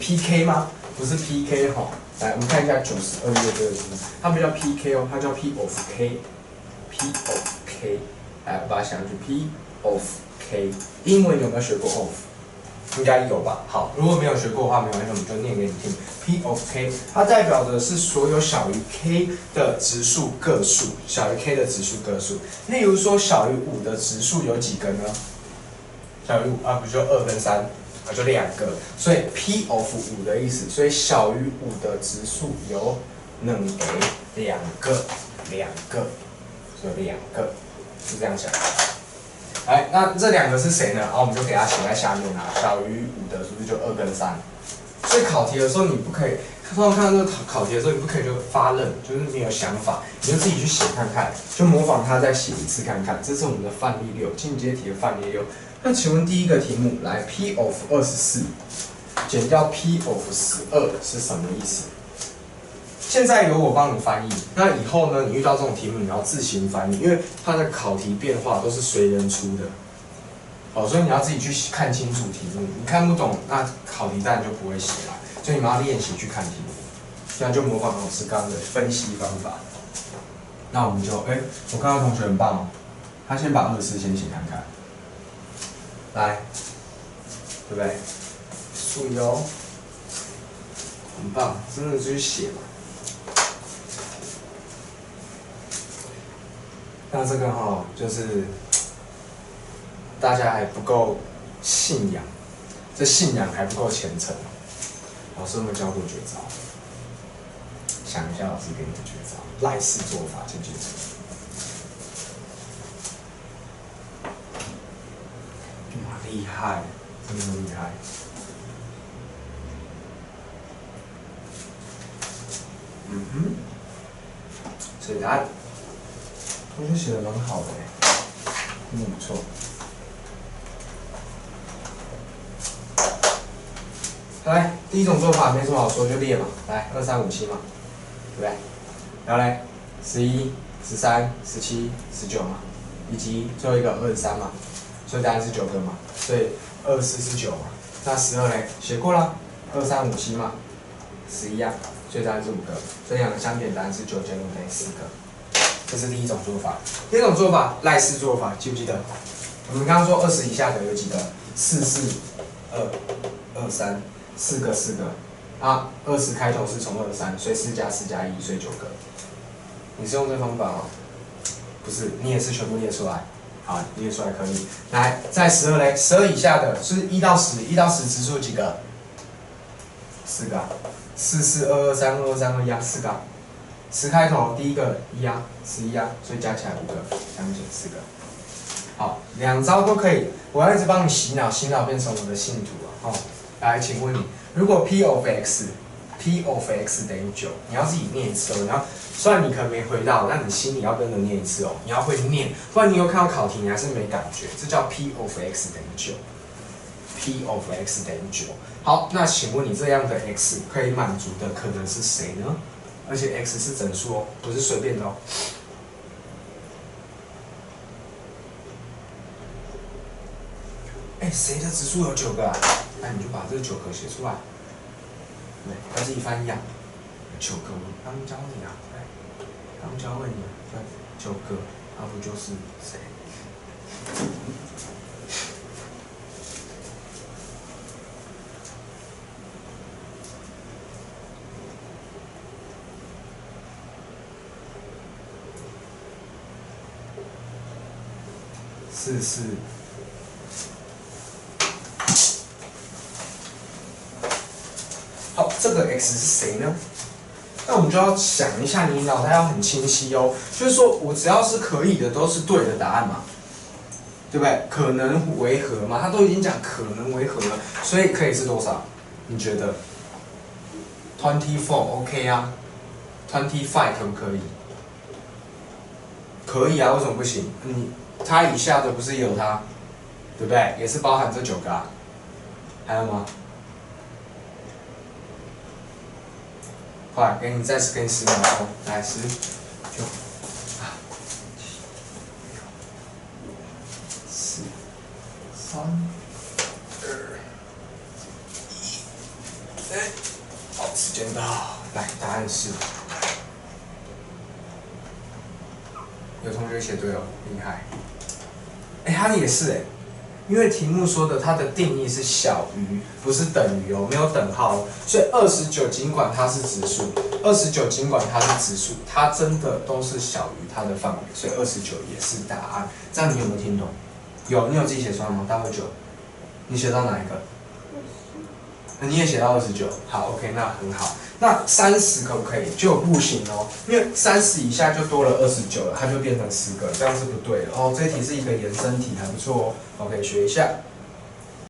PK 吗？不是 PK 哈。来，我们看一下92页这个题，它不叫 PK 哦，它叫 P of K。P of K， 来，我把它想上去 P of K。英文有没有学过 of？ 应该有吧。好，如果没有学过的话，没关系，我们就念给你听。P of K， 它代表的是所有小于 K 的质数个数，小于 K 的质数个数。例如说，小于5的质数有几个呢？小于5啊，不就2跟3，啊就2个。所以 P of 5的意思，所以小于5的质数有2个，所以2个，是这样想。哎，那这2个是谁呢？然后我们就给它写在下面啦。小于5的是不是就2跟3？所以考题的时候你不可以，通常看到这个考题的时候，你不可以就发愣，就是没有想法，你就自己去写看看，就模仿它再写一次看看。这是我们的范例6，进阶题的范例6。那请问第一个题目，来 P of 24减掉 P of 12是什么意思？现在由我帮你翻译，那以后呢，你遇到这种题目，你要自行翻译，因为它的考题变化都是随人出的，哦，所以你要自己去看清楚题目，你看不懂，那考题当然就不会写啦，所以你们要练习去看题目，这样就模仿老师刚刚的分析方法。那我们就，我看到同学很棒哦，他先把24先写看看，来，对不对？注意哦，很棒，真的就去写嘛。那这个就是大家还不够信仰，这信仰还不够虔诚。老师有没有教过绝招？想一下老师给你的绝招，赖氏做法就记住。哇，厉害，真的厉害。所以答案。同学写的蛮好的真的不错。来，第一种做法没什么好说，就列嘛，来2、3、5、7嘛，对不对？然后嘞，11、13、17、19嘛，以及最后一个23嘛，所以答案是9个嘛，所以24是9嘛，那12嘞，写过了，2、3、5、7嘛，11啊，所以答案是5个，这两个相点答案是9减5等于4个。这是第一种做法。第二种做法，赖氏做法，记不记得？我们刚刚说20以下的有几个？4、4、2、2、3，4个4个。啊，20开头是从23，所以4加4加1，所以9个。你是用这方法吗？不是，你也是全部列出来。好，列出来可以。来，在12嘞，12以下的是1到10，1到10质数几个？4个。4、4、2、2、3、2、3、2、1啊，4个。10开头第一个1啊，11啊，所以加起来5个，相减4个。好，2招都可以，我要一直帮你洗脑，洗脑变成我的信徒啊！来，请问你，如果 P of x 等于9，你要自己念一次哦。你要，虽然你可能没回到，但你心里要跟着念一次哦。你要会念，不然你有看到考题你还是没感觉。这叫 P of x 等于9。P of x 等于9。好，那请问你这样的 x 可以满足的可能是谁呢？而且 x 是整数哦，不是随便的哦。谁的质数有9个啊？那你就把这9个写出来。对，要自己翻译啊。9个，我刚教你啊，对，刚教会你啊，对，9个，那不就是谁？44。好，这个 x 是谁呢？那我们就要想一下，你脑袋要很清晰哦。就是说我只要是可以的，都是对的答案嘛，对不对？可能为何嘛？他都已经讲可能为何了，所以可以是多少？你觉得？24 OK 啊 ，25可不可以？可以啊，为什么不行？它以下的不是也有它，对不对？也是包含这9个啊。还有吗？快，再次给你10秒钟，来10、9、8、7、6、5、4、3、2、1，好，时间到，来，答案是。有同学写对了，厉害。他也是因为题目说的它的定义是小于，不是等于哦，没有等号哦，所以29尽管它是指数，29尽管它是指数，它真的都是小于它的范围，所以29也是答案。这样你有没有听懂？有，你有自己写出来吗？大会9，你写到哪一个？你也写到29，好 ，OK， 那很好。那30可不可以？就不行哦，因为30以下就多了29了，它就变成10个，这样是不对的哦。这题是一个延伸题，还不错哦。OK， 学一下。